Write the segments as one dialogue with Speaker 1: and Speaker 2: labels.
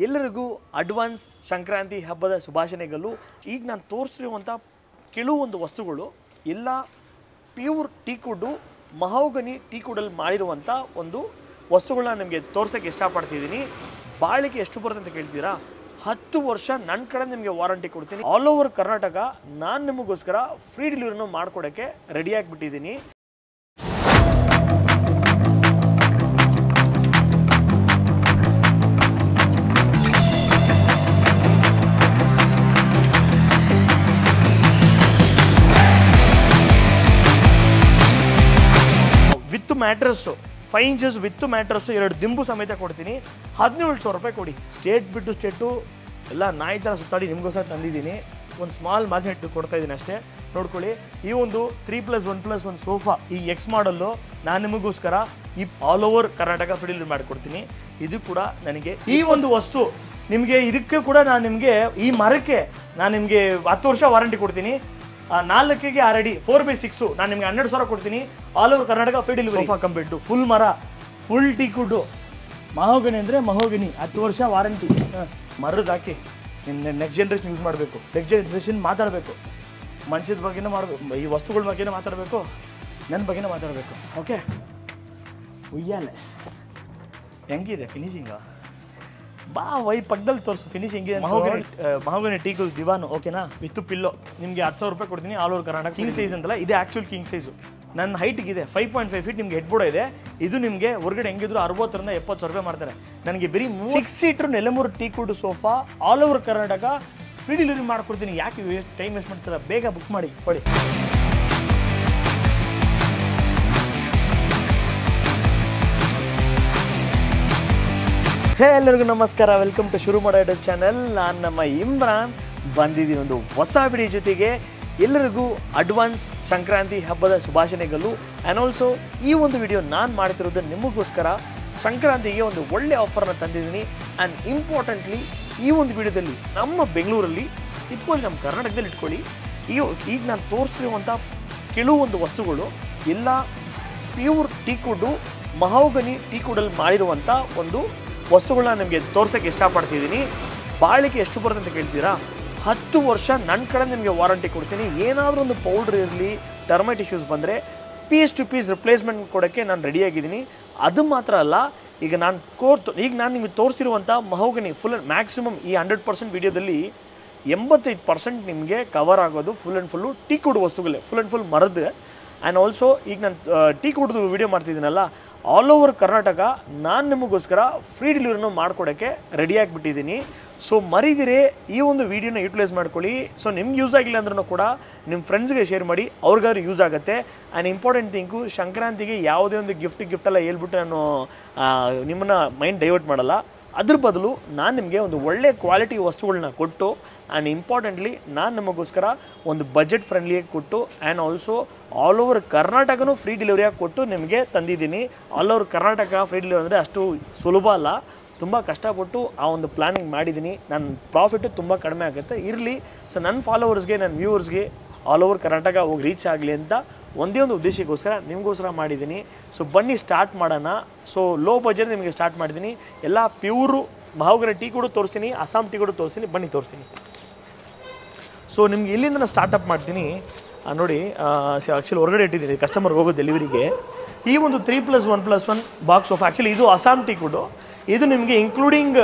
Speaker 1: ಎಲ್ಲರಿಗೂ ಅಡ್ವಾನ್ಸ್ ಸಂಕ್ರಾಂತಿ ಹಬ್ಬದ ಶುಭಾಶಯಗಳು. ಈಗ ನಾನು ತೋರಿಸಿರುವಂಥ ಕೆಲವೊಂದು ವಸ್ತುಗಳು ಎಲ್ಲ ಪ್ಯೂರ್ ಟೀಕುಡ್ಡು ಮಹೋಗನಿ ಟೀಕುಡಲ್ಲಿ ಮಾಡಿರುವಂಥ ಒಂದು ವಸ್ತುಗಳನ್ನ ನಿಮಗೆ ತೋರ್ಸೋಕ್ಕೆ ಇಷ್ಟಪಡ್ತಿದ್ದೀನಿ. ಬಾಳಿಕೆ ಎಷ್ಟು ಬರುತ್ತೆ ಅಂತ ಕೇಳ್ತೀರಾ? 10 ವರ್ಷ ನನ್ನ ಕಡೆ ನಿಮಗೆ ವಾರಂಟಿ ಕೊಡ್ತೀನಿ. ಆಲ್ ಓವರ್ ಕರ್ನಾಟಕ ನಾನು ನಿಮಗೋಸ್ಕರ ಫ್ರೀ ಡೆಲಿವರಿನೂ ಮಾಡ್ಕೊಡೋಕ್ಕೆ ರೆಡಿಯಾಗಿಬಿಟ್ಟಿದ್ದೀನಿ. With mattress 5 inches with mattress 2 ದಿಂಬು ಸಮೇತ ಕೊಡ್ತೀನಿ. 17,000 ರೂಪಾಯಿ ಕೊಡಿ. ಸ್ಟೇಟ್ ಬಿಟ್ಟು ಸ್ಟೇಟು ಎಲ್ಲ ನಾಯಿ ಥರ ಸುತ್ತಾಡಿ ನಿಮಗೋಸ್ಕರ ತಂದಿದ್ದೀನಿ. ಒಂದು ಸ್ಮಾಲ್ ಮಾರ್ಜಿನ್ ಕೊಡ್ತಾ ಇದ್ದೀನಿ ಅಷ್ಟೇ, ನೋಡ್ಕೊಳ್ಳಿ. ಈ ಒಂದು 3+1+1 ಸೋಫಾ ಈ ಎಕ್ಸ್ ಮಾಡಲ್ಲು ನಾನು ನಿಮಗೋಸ್ಕರ ಈ all over Karnataka free delivery ಮಾಡಿಕೊಡ್ತೀನಿ. ಇದು ಕೂಡ ನನಗೆ ಈ ಒಂದು ವಸ್ತು ನಿಮಗೆ, ಇದಕ್ಕೆ ಕೂಡ ನಾನು ನಿಮಗೆ ಈ ಮರಕ್ಕೆ ನಾನು ನಿಮಗೆ 10 ವರ್ಷ ವಾರಂಟಿ ಕೊಡ್ತೀನಿ. 4ಕ್ಕೆ ಆಲ್ರೆಡಿ 4/6 ನಾನು ನಿಮಗೆ 12,000 ಕೊಡ್ತೀನಿ. All over Karnataka free delivery. Sofa complete full ಮರ, ಫುಲ್ ಟೀಕುಡ್ಡು, ಮಹೋಗನಿ ಅಂದರೆ ಮಹೋಗನಿ, 10 ವರ್ಷ ವಾರಂಟಿ. ಮರದ ಹಾಕಿ ನೆಕ್ಸ್ಟ್ ಜನ್ರೇಷನ್ ಯೂಸ್ ಮಾಡಬೇಕು, ನೆಕ್ಸ್ಟ್ ಜನ್ರೇಷನ್ ಮಾತಾಡಬೇಕು, ಮಂಚದ ಬಗ್ಗೆನೇ ಮಾಡಬೇಕು, ಈ ವಸ್ತುಗಳ ಬಗ್ಗೆನೇ ಮಾತಾಡಬೇಕು, ನನ್ನ ಬಗ್ಗೆನೇ ಮಾತಾಡಬೇಕು. ಓಕೆ, ಉಯ್ಯಾಲೆ ಹೆಂಗಿದೆ ಫಿನಿಶಿಂಗು? ಬಾ ವೈ ಪಕ್ಕದಲ್ಲಿ ತೋರಿಸು ಫಿನಿಶಿಂಗ್. ಮಹೋಗನಿ ಟೀಕು ದಿವಾನು, ಓಕೆನಾ, ವಿತ್ ಪಿಲ್ಲೋ ನಿಮಗೆ 10,000 ರೂಪಾಯಿ ಕೊಡ್ತೀನಿ. All over Karnataka. King size ಅಂತಲ್ಲ, ಇದೆ ಆ್ಯಕ್ಚುಲ್ ಕಿಂಗ್ ಸೈಜು. ನನ್ನ ಹೈಟ್ಗಿದೆ 5.5 ಫೀಟ್. ನಿಮಗೆ ಹೆಡ್ ಬೋರ್ಡ್ ಇದೆ. ಇದು ನಿಮಗೆ ಹೊರಗಡೆ ಹೆಂಗಿದ್ರು 60ರಿಂದ 70,000 ರೂಪಾಯಿ ಮಾಡ್ತಾರೆ. ನನಗೆ ಬರೀ 6 seater Nilambur teakwood sofa all over Karnataka free delivery ಮಾಡ್ಕೊಡ್ತೀನಿ. ಯಾಕೆ ಟೈಮ್ ವೇಸ್ಟ್ ಮಾಡ್ತೀರಾ? ಬೇಗ ಬುಕ್ ಮಾಡಿ ಕೊಡಿ. ಹೇ ಎಲ್ಲರಿಗೂ ನಮಸ್ಕಾರ, ವೆಲ್ಕಮ್ ಟು ಶುರು ಮಾಡೋ ಯೂಟ್ಯೂಬ್ ಚಾನಲ್. ನಾನು ನಮ್ಮ ಇಮ್ರಾನ್ ಬಂದಿದ್ದೀನಿ ಒಂದು ಹೊಸ ವಿಡಿಯೋ ಜೊತೆಗೆ. ಎಲ್ಲರಿಗೂ ಅಡ್ವಾನ್ಸ್ ಸಂಕ್ರಾಂತಿ ಹಬ್ಬದ ಶುಭಾಶಯಗಳು. ಆ್ಯಂಡ್ ಆಲ್ಸೋ ಈ ಒಂದು ವಿಡಿಯೋ ನಾನು ಮಾಡ್ತಿರೋದು ನಿಮಗೋಸ್ಕರ ಸಂಕ್ರಾಂತಿಗೆ ಒಂದು ಒಳ್ಳೆ ಆಫರ್ನ ತಂದಿದ್ದೀನಿ. ಆ್ಯಂಡ್ ಇಂಪಾರ್ಟೆಂಟ್ಲಿ ಈ ಒಂದು ವಿಡಿಯೋದಲ್ಲಿ ನಮ್ಮ ಬೆಂಗಳೂರಲ್ಲಿ ಇಟ್ಕೊಳ್ಳಿ, ನಮ್ಮ ಕರ್ನಾಟಕದಲ್ಲಿ ಇಟ್ಕೊಳ್ಳಿ, ಈಗ ನಾನು ತೋರಿಸಿರುವಂಥ ಕೆಲವೊಂದು ವಸ್ತುಗಳು ಎಲ್ಲ ಪ್ಯೂರ್ ಟೀಕುಡ್ಡು ಮಹೋಗನಿ ಟೀಕುಡಲ್ಲಿ ಮಾಡಿರುವಂಥ ಒಂದು ವಸ್ತುಗಳನ್ನ ನಿಮಗೆ ತೋರ್ಸೋಕ್ಕೆ ಇಷ್ಟಪಡ್ತಿದ್ದೀನಿ. ಬಾಳಿಕೆ ಎಷ್ಟು ಬರುತ್ತೆ ಅಂತ ಕೇಳ್ತೀರಾ? 10 ವರ್ಷ ನನ್ನ ಕಡೆ ನಿಮಗೆ ವಾರಂಟಿ ಕೊಡ್ತೀನಿ. ಏನಾದರೂ ಒಂದು ಪೌಡ್ರ್ ಇರಲಿ, ಟರ್ಮೈಟ್ ಇಶ್ಯೂಸ್ ಬಂದರೆ ಪೀಸ್ ಟು ಪೀಸ್ ರಿಪ್ಲೇಸ್ಮೆಂಟ್ ಕೊಡೋಕ್ಕೆ ನಾನು ರೆಡಿಯಾಗಿದ್ದೀನಿ. ಅದು ಮಾತ್ರ ಅಲ್ಲ, ಈಗ ನಾನು ನಿಮಗೆ ತೋರಿಸಿರುವಂಥ ಮಹೋಗನಿ ಫುಲ್ ಮ್ಯಾಕ್ಸಿಮಮ್ ಈ 100% ವೀಡಿಯೋದಲ್ಲಿ 85% ನಿಮಗೆ ಕವರ್ ಆಗೋದು ಫುಲ್ ಆ್ಯಂಡ್ ಫುಲ್ಲು ಟೀಕುಡ್ ವಸ್ತುಗಳೇ, ಫುಲ್ ಆ್ಯಂಡ್ ಫುಲ್ ಮರದ್ದು. ಆ್ಯಂಡ್ ಆಲ್ಸೋ ಈಗ ನಾನು ಟೀಕುಡ್ದು ವೀಡಿಯೋ ಮಾಡ್ತಿದ್ದೀನಲ್ಲ, ಆಲ್ ಓವರ್ ಕರ್ನಾಟಕ ನಾನು ನಿಮಗೋಸ್ಕರ ಫ್ರೀ ಡೆಲಿವರಿನೂ ಮಾಡ್ಕೊಡೋಕ್ಕೆ ರೆಡಿಯಾಗಿಬಿಟ್ಟಿದ್ದೀನಿ. ಸೊ ಮರಿದಿರೇ ಈ ಒಂದು ವೀಡಿಯೋನ ಯೂಟಿಲೈಸ್ ಮಾಡ್ಕೊಳ್ಳಿ. ಸೊ ನಿಮ್ಗೆ ಯೂಸ್ ಆಗಿಲ್ಲ ಅಂದ್ರೂ ಕೂಡ ನಿಮ್ಮ ಫ್ರೆಂಡ್ಸ್ಗೆ ಶೇರ್ ಮಾಡಿ, ಅವ್ರಿಗಾದ್ರೂ ಯೂಸ್ ಆಗುತ್ತೆ. ಆ್ಯಂಡ್ ಇಂಪಾರ್ಟೆಂಟ್ ಥಿಂಗು, ಸಂಕ್ರಾಂತಿಗೆ ಯಾವುದೇ ಒಂದು ಗಿಫ್ಟ್ ಎಲ್ಲ ಹೇಳ್ಬಿಟ್ಟು ನಾನು ನಿಮ್ಮನ್ನ ಮೈಂಡ್ ಡೈವರ್ಟ್ ಮಾಡಲ್ಲ. ಅದ್ರ ಬದಲು ನಾನು ನಿಮಗೆ ಒಂದು ಒಳ್ಳೆ ಕ್ವಾಲಿಟಿ ವಸ್ತುಗಳನ್ನ ಕೊಟ್ಟು, ಆ್ಯಂಡ್ ಇಂಪಾರ್ಟೆಂಟ್ಲಿ ನಾನು ನಿಮಗೋಸ್ಕರ ಒಂದು ಬಜೆಟ್ ಫ್ರೆಂಡ್ಲಿಯಾಗಿ ಕೊಟ್ಟು, ಆ್ಯಂಡ್ ಆಲ್ಸೋ ಆಲ್ ಓವರ್ ಕರ್ನಾಟಕನೂ ಫ್ರೀ ಡೆಲಿವರಿಯಾಗಿ ಕೊಟ್ಟು ನಿಮಗೆ ತಂದಿದ್ದೀನಿ. All over Karnataka free delivery ಅಂದರೆ ಅಷ್ಟು ಸುಲಭ ಅಲ್ಲ, ತುಂಬ ಕಷ್ಟಪಟ್ಟು ಆ ಒಂದು ಪ್ಲ್ಯಾನಿಂಗ್ ಮಾಡಿದ್ದೀನಿ. ನನ್ನ ಪ್ರಾಫಿಟ್ಟು ತುಂಬ ಕಡಿಮೆ ಆಗುತ್ತೆ, ಇರಲಿ. ಸೊ ನನ್ನ ಫಾಲೋವರ್ಸ್ಗೆ, ನನ್ನ ವ್ಯೂವರ್ಸ್ಗೆ ಆಲ್ ಓವರ್ ಕರ್ನಾಟಕ ಹೋಗಿ ರೀಚ್ ಆಗಲಿ ಅಂತ ಒಂದೇ ಒಂದು ಉದ್ದೇಶಕ್ಕೋಸ್ಕರ ನಿಮಗೋಸ್ಕರ ಮಾಡಿದ್ದೀನಿ. ಸೊ ಬನ್ನಿ ಸ್ಟಾರ್ಟ್ ಮಾಡೋಣ. ಸೊ ಲೋ ಬಜೆಟ್ ನಿಮಗೆ ಸ್ಟಾರ್ಟ್ ಮಾಡಿದ್ದೀನಿ. ಎಲ್ಲ ಪ್ಯೂರು ಮಹೋಗನಿ ಟೀ ಕೂಡ ತೋರಿಸ್ತೀನಿ, ಅಸ್ಸಾಂ ಟೀ ಕೂಡ ತೋರಿಸ್ತೀನಿ. ಬನ್ನಿ ತೋರಿಸ್ತೀನಿ. ಸೊ ನಿಮ್ಗೆ ಇಲ್ಲಿಂದ ನಾನು ಸ್ಟಾರ್ಟಪ್ ಮಾಡ್ತೀನಿ. ನೋಡಿ, ಆ್ಯಕ್ಚುಲಿ ಹೊರಗಡೆ ಇಟ್ಟಿದ್ದೀನಿ ಕಸ್ಟಮರ್ ಹೋಗೋ ಡೆಲಿವರಿಗೆ. ಈ ಒಂದು 3+1+1 ಬಾಕ್ಸ್ ಆಫ್, ಆ್ಯಕ್ಚುಲಿ ಇದು ಅಸ್ಸಾಂ ಟೀ ಕುಡು. ಇದು ನಿಮಗೆ ಇನ್ಕ್ಲೂಡಿಂಗ್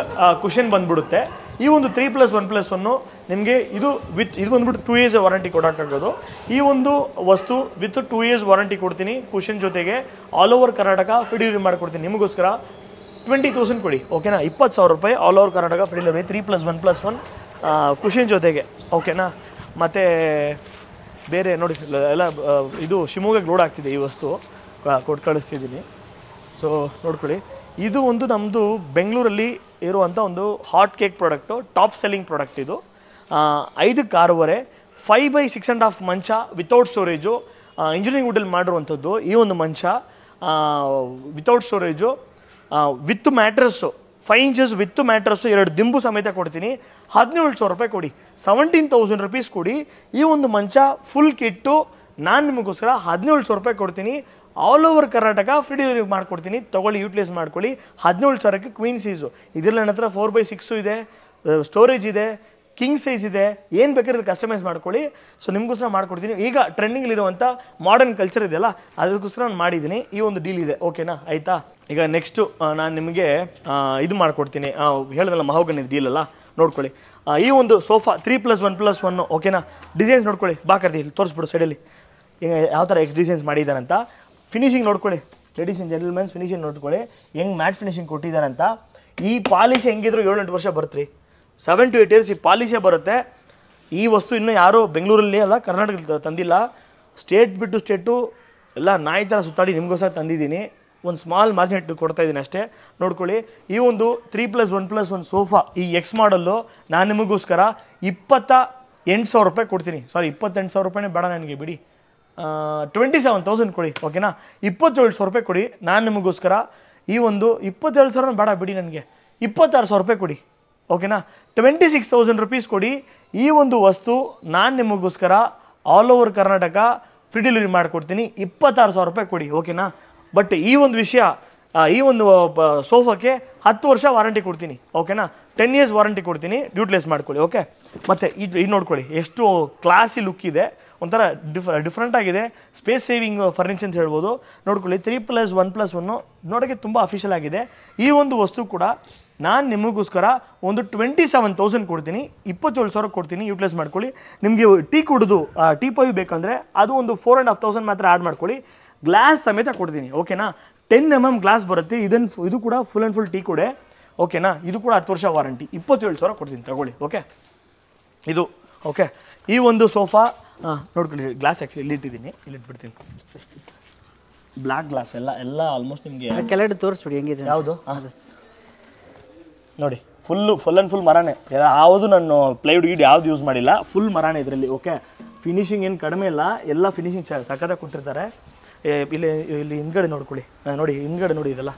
Speaker 1: ಕುಷನ್ ಬಂದ್ಬಿಡುತ್ತೆ. ಈ ಒಂದು 3+1+1 ನಿಮಗೆ ಇದು ಬಂದ್ಬಿಟ್ಟು 2 years ವಾರಂಟಿ ಕೊಡೋಕ್ಕಾಗೋದು. ಈ ಒಂದು ವಸ್ತು ವಿತ್ 2 years ವಾರಂಟಿ ಕೊಡ್ತೀನಿ ಕುಷನ್ ಜೊತೆಗೆ. All over Karnataka free delivery ಮಾಡಿಕೊಡ್ತೀನಿ. ನಿಮಗೋಸ್ಕರ 20,000 ಕೊಡಿ, ಓಕೆನಾ. 20,000 ರೂಪಾಯಿ all over Karnataka free delivery 3+1+1 cushion ಜೊತೆಗೆ, ಓಕೆನಾ. ಮತ್ತು ಬೇರೆ ನೋಡಿ ಎಲ್ಲ ಇದು ಶಿವಮೊಗ್ಗಕ್ಕೆ ಲೋಡ್ ಆಗ್ತಿದೆ. ಈ ವಸ್ತು ಕೊಟ್ಟು ಕಳಿಸ್ತಿದ್ದೀನಿ. ಸೊ ನೋಡ್ಕೊಳ್ಳಿ, ಇದು ಒಂದು ನಮ್ಮದು ಬೆಂಗಳೂರಲ್ಲಿ ಇರುವಂಥ ಒಂದು hot cake product, top selling product ಇದು. 5-6 5/6.5 ಮಂಚ ವಿತೌಟ್ ಸ್ಟೋರೇಜು, ಇಂಜಿನಿಯರಿಂಗ್ ವುಡಲ್ಲಿ ಮಾಡಿರುವಂಥದ್ದು. ಈ ಒಂದು ಮಂಚ without storage, with mattress 5 inches with mattress 2 ದಿಂಬು ಸಮೇತ ಕೊಡ್ತೀನಿ. 17,000 ರೂಪಾಯಿ ಕೊಡಿ, 17,000 rupees ಕೊಡಿ. ಈ ಒಂದು ಮಂಚ ಫುಲ್ ಕಿಟ್ಟು ನಾನು ನಿಮಗೋಸ್ಕರ 17,000 ರೂಪಾಯಿ ಕೊಡ್ತೀನಿ. All over Karnataka free delivery ಮಾಡ್ಕೊಡ್ತೀನಿ, ತೊಗೊಳ್ಳಿ, ಯೂಟಿಲೈಸ್ ಮಾಡ್ಕೊಳ್ಳಿ. 17,000ಕ್ಕೆ ಕ್ವೀನ್ ಸೈಜು. ಇದರಲ್ಲಿ ನನ್ನ ಹತ್ರ 4x6 ಇದೆ, ಸ್ಟೋರೇಜ್ ಇದೆ, ಕಿಂಗ್ ಸೈಜ್ ಇದೆ, ಏನು ಬೇಕಾದ್ರೆ ಕಸ್ಟಮೈಸ್ ಮಾಡ್ಕೊಳ್ಳಿ. ಸೊ ನಿಮಗೋಸ್ಕರ ಮಾಡ್ಕೊಡ್ತೀನಿ. ಈಗ ಟ್ರೆಂಡಿಂಗಲ್ಲಿರುವಂಥ ಮಾಡರ್ನ್ ಕಲ್ಚರ್ ಇದೆಯಲ್ಲ ಅದಕ್ಕೋಸ್ಕರ ನಾನು ಮಾಡಿದ್ದೀನಿ. ಈ ಒಂದು ಡೀಲ್ ಇದೆ, ಓಕೆನಾ, ಆಯಿತಾ. ಈಗ ನೆಕ್ಸ್ಟು ನಾನು ನಿಮಗೆ ಇದು ಮಾಡ್ಕೊಡ್ತೀನಿ, ಹೇಳಿದ್ನಲ್ಲ ಮಹೋಗನಿ ಡೀಲಲ್ಲ, ನೋಡ್ಕೊಳ್ಳಿ. ಈ ಒಂದು ಸೋಫಾ 3+1+1, ಓಕೆನಾ. ಡಿಸೈನ್ಸ್ ನೋಡ್ಕೊಳ್ಳಿ, ಬಾಕರ್ತಿ ಇಲ್ಲಿ ತೋರಿಸ್ಬಿಡು ಸೈಡಲ್ಲಿ ಯಾವ ಥರ ಡಿಸೈನ್ಸ್ ಮಾಡಿದ್ದಾರಂತ. ಫಿನಿಶಿಂಗ್ ನೋಡ್ಕೊಳ್ಳಿ, ಲೇಡೀಸ್ ಆ್ಯಂಡ್ ಜೆಂಟಲ್ಮೆನ್ಸ್, ಫಿನಿಶಿಂಗ್ ನೋಡ್ಕೊಳ್ಳಿ ಹೆಂಗೆ ಮ್ಯಾಟ್ ಫಿನಿಶಿಂಗ್ ಕೊಟ್ಟಿದ್ದಾರಂತ. ಈ ಪಾಲಿಶ್ ಹೆಂಗಿದ್ರು 7-8 ವರ್ಷ ಬರುತ್ತೆ ರೀ, 7 to 8 years ಈ ಪಾಲಿಶೇ ಬರುತ್ತೆ. ಈ ವಸ್ತು ಇನ್ನೂ ಯಾರೂ ಬೆಂಗಳೂರಲ್ಲಿ ಅಲ್ಲ ಕರ್ನಾಟಕದಲ್ಲಿ ತಂದಿಲ್ಲ, ಸ್ಟೇಟ್ ಬಿಟ್ಟು ಸ್ಟೇಟು ಎಲ್ಲ ನಾಯಿ ಥರ ಸುತ್ತಾಡಿ ನಿಮಗೋಸ್ಕರ ತಂದಿದ್ದೀನಿ. ಒಂದು ಸ್ಮಾಲ್ ಮಾರ್ಜಿನ್ ಇಟ್ಟು ಕೊಡ್ತಾ ಇದ್ದೀನಿ ಅಷ್ಟೇ, ನೋಡ್ಕೊಳ್ಳಿ. ಈ ಒಂದು 3+1+1 ಸೋಫಾ ಈ ಎಕ್ಸ್ ಮಾಡಲ್ಲು ನಾನು ನಿಮಗೋಸ್ಕರ 28,000 ರೂಪಾಯಿ ಕೊಡ್ತೀನಿ. ಸಾರಿ, 28,000 ರೂಪಾಯಿನೇ ಬೇಡ ನನಗೆ, ಬಿಡಿ, 27,000 ಕೊಡಿ, ಓಕೆನಾ. 27,000 ರೂಪಾಯಿ ಕೊಡಿ ನಾನು ನಿಮಗೋಸ್ಕರ. ಈ ಒಂದು 27,000 ಬೇಡ, ಬಿಡಿ, ನನಗೆ 26,000 ರೂಪಾಯಿ ಕೊಡಿ, ಓಕೆನಾ. 26,000 rupees ಕೊಡಿ. ಈ ಒಂದು ವಸ್ತು ನಾನು ನಿಮಗೋಸ್ಕರ all over Karnataka free delivery ಮಾಡಿಕೊಡ್ತೀನಿ. 26,000 ರೂಪಾಯಿ ಕೊಡಿ, ಓಕೆನಾ. ಬಟ್ ಈ ಒಂದು ವಿಷಯ, ಈ ಒಂದು ಸೋಫಾಕ್ಕೆ 10 ವರ್ಷ ವಾರಂಟಿ ಕೊಡ್ತೀನಿ, ಓಕೆನಾ. 10 years ವಾರಂಟಿ ಕೊಡ್ತೀನಿ, ಯೂಟಿಲೈಸ್ ಮಾಡ್ಕೊಳ್ಳಿ, ಓಕೆ. ಮತ್ತು ಇದು ನೋಡ್ಕೊಳ್ಳಿ ಎಷ್ಟು ಕ್ಲಾಸಿ ಲುಕ್ ಇದೆ, ಒಂಥರ ಡಿಫ್ರೆಂಟ್ ಆಗಿದೆ, ಸ್ಪೇಸ್ ಸೇವಿಂಗ್ ಫರ್ನಿಚರ್ ಅಂತ ಹೇಳ್ಬೋದು. ನೋಡ್ಕೊಳ್ಳಿ, 3+1+1 ನೋಡೋಕ್ಕೆ ತುಂಬ ಅಫಿಷಿಯಲ್ ಆಗಿದೆ. ಈ ಒಂದು ವಸ್ತು ಕೂಡ ನಾನು ನಿಮಗೋಸ್ಕರ ಒಂದು 27,000 ಕೊಡ್ತೀನಿ, 27,000 ಕೊಡ್ತೀನಿ, ಯೂಟಿಲೈಸ್ ಮಾಡ್ಕೊಳ್ಳಿ. ನಿಮಗೆ ಟೀ ಕುಡಿದು ಟೀ ಪಾಯ್ ಬೇಕಂದರೆ ಅದು ಒಂದು 4,500 ಮಾತ್ರ ಆ್ಯಡ್ ಮಾಡ್ಕೊಳ್ಳಿ, ಗ್ಲಾಸ್ ಸಮೇತ ಕೊಡ್ತೀನಿ, ಓಕೆನಾ. 10 mm ಗ್ಲಾಸ್ ಬರುತ್ತೆ. ಇದು ಕೂಡ ಫುಲ್ ಆ್ಯಂಡ್ ಫುಲ್ ಟೀ ಕೂಡ, ಓಕೆನಾ. ಇದು ಕೂಡ 10 ವರ್ಷ ವಾರಂಟಿ, 27,000 ಕೊಡ್ತೀನಿ, ತಗೊಳ್ಳಿ, ಓಕೆ. ಇದು ಓಕೆ. ಈ ಒಂದು ಸೋಫಾ ನೋಡ್ಕೊಳ್ಳಿ, ಗ್ಲಾಸ್ ಆ್ಯಕ್ಚುಲಿ ಇಲ್ಲಿ ಇಟ್ಟಿದ್ದೀನಿ, ಇಲ್ಲಿ ಇಟ್ಬಿಡ್ತೀನಿ. ಬ್ಲ್ಯಾಕ್ ಗ್ಲಾಸ್ ಎಲ್ಲ ಆಲ್ಮೋಸ್ಟ್ ನಿಮಗೆ
Speaker 2: ಕೆಳಗಡೆ ತೋರಿಸ್ಬಿಡಿ ಹೆಂಗಿದೆ.
Speaker 1: ಯಾವುದು ನೋಡಿ, ಫುಲ್ ಆ್ಯಂಡ್ ಫುಲ್ ಮರಾನೆ, ಯಾವುದು ನಾನು ಪ್ಲೈವುಡ್ ಗೀಡ್ ಯಾವ್ದು ಯೂಸ್ ಮಾಡಿಲ್ಲ, ಫುಲ್ ಮರಾನೆ ಇದರಲ್ಲಿ, ಓಕೆ. ಫಿನಿಶಿಂಗ್ ಏನು ಕಡಿಮೆ ಇಲ್ಲ, ಎಲ್ಲ ಫಿನಿಶಿಂಗ್ ಸಖತ್ತಾಗಿ ಕೊಟ್ಟಿರ್ತಾರೆ. ಇಲ್ಲಿ ಹಿಂದ್ಗಡೆ ನೋಡ್ಕೊಳ್ಳಿ, ನೋಡಿ ಹಿಂದ್ಗಡೆ ನೋಡಿ, ಇದೆಲ್ಲ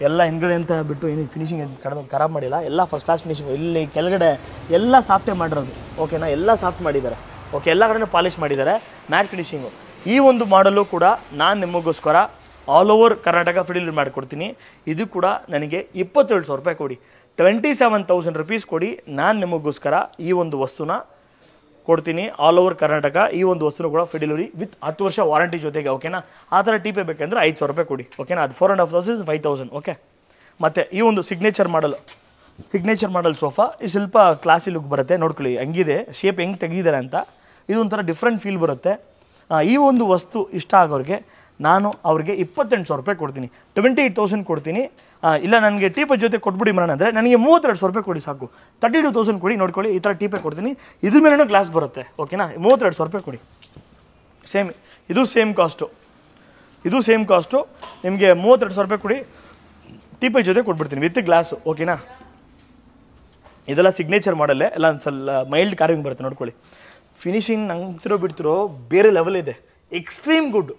Speaker 1: ಎಲ್ಲ ಹಿಂದ್ಗಡೆ ಅಂತ ಬಿಟ್ಟು ಏನು ಫಿನಿಶಿಂಗ್ ಕಡಿಮೆ ಖರಾಬ್ ಮಾಡಿಲ್ಲ, ಎಲ್ಲ ಫಸ್ಟ್ ಕ್ಲಾಸ್ ಫಿನಿಶಿಂಗ್. ಇಲ್ಲಿ ಕೆಳಗಡೆ ಎಲ್ಲ ಸಾಫ್ಟೇ ಮಾಡಿರೋದು, ಓಕೆನಾ, ಎಲ್ಲ ಸಾಫ್ಟ್ ಮಾಡಿದ್ದಾರೆ, ಓಕೆ. ಎಲ್ಲ ಕಡೆನೂ ಪಾಲಿಶ್ ಮಾಡಿದ್ದಾರೆ, ಮ್ಯಾಟ್ ಫಿನಿಶಿಂಗು. ಈ ಒಂದು ಮಾಡಲು ಕೂಡ ನಾನು ನಿಮಗೋಸ್ಕರ all over Karnataka free delivery ಮಾಡಿಕೊಡ್ತೀನಿ. ಇದು ಕೂಡ ನನಗೆ 27,000 ರೂಪಾಯಿ ಕೊಡಿ, 27,000 rupees ಕೊಡಿ. ನಾನು ನಿಮಗೋಸ್ಕರ ಈ ಒಂದು ವಸ್ತುನ ಕೊಡ್ತೀನಿ ಆಲ್ ಓವರ್ ಕರ್ನಾಟಕ. ಈ ಒಂದು ವಸ್ತುನ ಕೂಡ ಫ್ರೀ ಡೆಲಿವರಿ ವಿತ್ 10 ವರ್ಷ ವಾರಂಟಿ ಜೊತೆಗೆ, ಓಕೆನಾ. ಆ ಥರ ಟಿ ಪೇ ಬೇಕಂದರೆ 5,000 ರೂಪಾಯಿ ಕೊಡಿ, ಓಕೆನಾ. ಅದು 4,500 5,000, ಓಕೆ. ಮತ್ತು ಈ ಒಂದು ಸಿಗ್ನೇಚರ್ ಮಾಡಲ್ ಸೋಫಾ ಈ ಸ್ವಲ್ಪ ಕ್ಲಾಸಿ ಲುಕ್ ಬರುತ್ತೆ, ನೋಡ್ಕೊಳ್ಳಿ ಹೆಂಗಿದೆ ಶೇಪ್, ಹೆಂಗೆ ತೆಗೆದಿದ್ದಾರೆ ಅಂತ. ಇದು ಒಂಥರ ಡಿಫ್ರೆಂಟ್ ಫೀಲ್ ಬರುತ್ತೆ. ಈ ಒಂದು ವಸ್ತು ಇಷ್ಟ ಆಗೋರಿಗೆ ನಾನು ಅವ್ರಿಗೆ 28,000 ರೂಪಾಯಿ ಕೊಡ್ತೀನಿ, 28,000 ಕೊಡ್ತೀನಿ. ಇಲ್ಲ ನನಗೆ ಟೀಪೇ ಜೊತೆ ಕೊಟ್ಬಿಡಿ ಮರಣ ಅಂದರೆ ನನಗೆ 32,000 ರೂಪಾಯಿ ಕೊಡಿ ಸಾಕು, 32,000 ಕೊಡಿ. ನೋಡ್ಕೊಳ್ಳಿ, ಈ ಥರ ಟೀಪೇ ಕೊಡ್ತೀನಿ, ಇದ್ರ ಮೇಲೂ ಗ್ಲಾಸ್ ಬರುತ್ತೆ, ಓಕೆನಾ. 32,000 ರೂಪಾಯಿ ಕೊಡಿ. ಸೇಮ್, ಇದು ಸೇಮ್ ಕಾಸ್ಟು, ನಿಮಗೆ 32,000 ರೂಪಾಯಿ ಕೊಡಿ, ಟೀಪೇ ಜೊತೆ ಕೊಟ್ಬಿಡ್ತೀನಿ ವಿತ್ ಗ್ಲಾಸು, ಓಕೆನಾ. ಇದೆಲ್ಲ ಸಿಗ್ನೇಚರ್ ಮಾಡಲ್ಲೇ, ಎಲ್ಲ ಒಂದು ಸ್ವಲ್ಪ ಮೈಲ್ಡ್ ಕಾರ್ವಿಂಗ್ ಬರುತ್ತೆ, ನೋಡ್ಕೊಳ್ಳಿ. ಫಿನಿಶಿಂಗ್ ನಂಗೆ ಬಿಡ್ತಿರೋ ಬೇರೆ ಲೆವೆಲ್ ಇದೆ, ಎಕ್ಸ್ಟ್ರೀಮ್ ಗುಡ್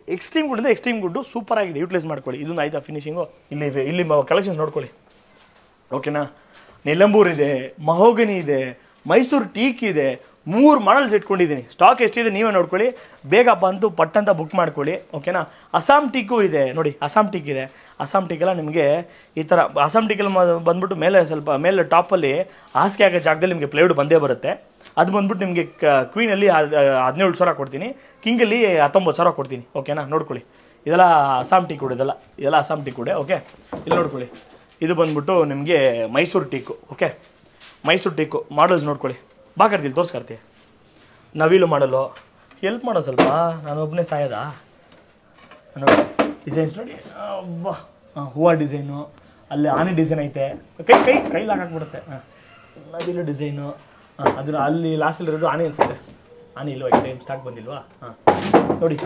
Speaker 1: ಅಂದರೆ ಎಕ್ಸ್ಟ್ರೀಮ್ ಗುಡ್ಡು, ಸೂಪರ್ ಆಗಿದೆ, ಯೂಟಿಲೈಸ್ ಮಾಡ್ಕೊಳ್ಳಿ. ಇದೊಂದು ಆಯ್ತಾ ಫಿನಿಶಿಂಗು. ಇಲ್ಲಿ ಕಲೆಕ್ಷನ್ಸ್ ನೋಡ್ಕೊಳ್ಳಿ, ಓಕೆನಾ. ನೆಲಂಬೂರ್ ಇದೆ, ಮಹೋಗನಿ ಇದೆ, ಮೈಸೂರು ಟೀಕ್ ಇದೆ, 3 ಮಾಡಲ್ಸ್ ಇಟ್ಕೊಂಡಿದ್ದೀನಿ. ಸ್ಟಾಕ್ ಎಷ್ಟಿದೆ ನೀವೇ ನೋಡ್ಕೊಳ್ಳಿ, ಬೇಗ ಬಂತು ಪಟ್ಟಂತ ಬುಕ್ ಮಾಡ್ಕೊಳ್ಳಿ, ಓಕೆನಾ. ಅಸ್ಸಾಂ ಟೀಕು ಇದೆ ನೋಡಿ, ಅಸ್ಸಾಂ ಟೀಕ್ ಇದೆ. ಅಸ್ಸಾಂ ಟೀಕೆಲ್ಲ ನಿಮಗೆ ಈ ಥರ ಅಸ್ಸಾಂ ಟೀಕೆಲ್ಲ ಬಂದ್ಬಿಟ್ಟು ಮೇಲೆ ಟಾಪಲ್ಲಿ ಹಾಸಿಗೆ ಆಗೋ ಜಾಗದಲ್ಲಿ ನಿಮಗೆ ಪ್ಲೈವುಡ್ ಬಂದೇ ಬರುತ್ತೆ. ಅದು ಬಂದ್ಬಿಟ್ಟು ನಿಮಗೆ ಕ್ವೀನಲ್ಲಿ 17,000 ಕೊಡ್ತೀನಿ, ಕಿಂಗಲ್ಲಿ 19,000 ಕೊಡ್ತೀನಿ, ಓಕೆನಾ. ನೋಡ್ಕೊಳ್ಳಿ, ಇದೆಲ್ಲ ಅಸ್ಸಾಂ ಟೀ ಕೂಡ, ಇದೆಲ್ಲ ಅಸ್ಸಾಂ ಟೀ ಕೂಡ, ಓಕೆ. ಇಲ್ಲಿ ನೋಡ್ಕೊಳ್ಳಿ, ಇದು ಬಂದ್ಬಿಟ್ಟು ನಿಮಗೆ Mysuru teak, okay. Mysuru teak models ನೋಡ್ಕೊಳ್ಳಿ, ಬಾಕರ್ತಿಲ್ಲಿ ತೋರಿಸ್ಕರ್ತೀವಿ. ನವಿಲು ಮಾಡಲು ಹೆಲ್ಪ್ ಮಾಡೋ ಸ್ವಲ್ಪ, ನಾನು ಒಬ್ಬನೇ ಸಾಯೋದಾ ನೋಡಿ. ಡಿಸೈನ್ಸ್ ನೋಡಿ, ಹೂವು ಡಿಸೈನು, ಅಲ್ಲಿ ಆನೆ ಡಿಸೈನ್ ಐತೆ, ಕೈಲಿ ಹಾಕಾಕ್ಬಿಡುತ್ತೆ. ನವಿಲು ಡಿಸೈನು, ಅದ್ರ ಅಲ್ಲಿ ಲಾಸ್ಟಲ್ಲಿ ಇರೋದು ಆನೆ ಅನ್ಸುತ್ತೆ, ಆನೆ ಇಲ್ವಾ, ಈ ಟೈಮ್ ಸ್ಟಾಕ್ ಬಂದಿಲ್ವಾ. ನೋಡಿ,